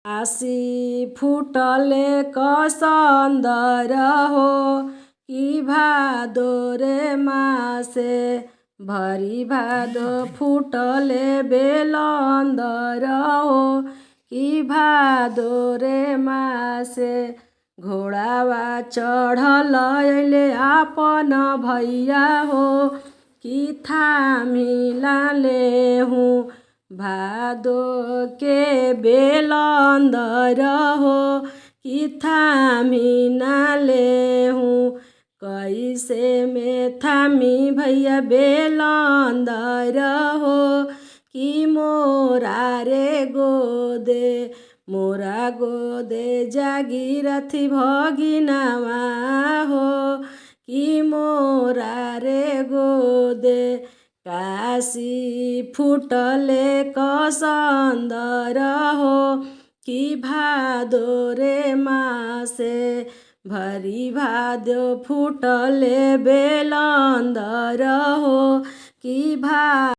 आसी फुटले कसन्दर हो कि भादो रे मासे भरी भादो फुटले बेलन्दर हो कि भादो रे मासे घोडावा चढल अइले आपन भैया हो कि थामिलाले हूँ भादो के बेलन्दर हो कि थामिनाले हूँ कैसे में थामी भैया बेलन्दर हो कि मोरा रे गोदे मोरा गोदे जागिरथी भगिनावा हो कि मोरा रे गोदे काशी फुटले कसन्दर हो कि भादो रे मासे भरी भादो फुटले बेलन्दर हो कि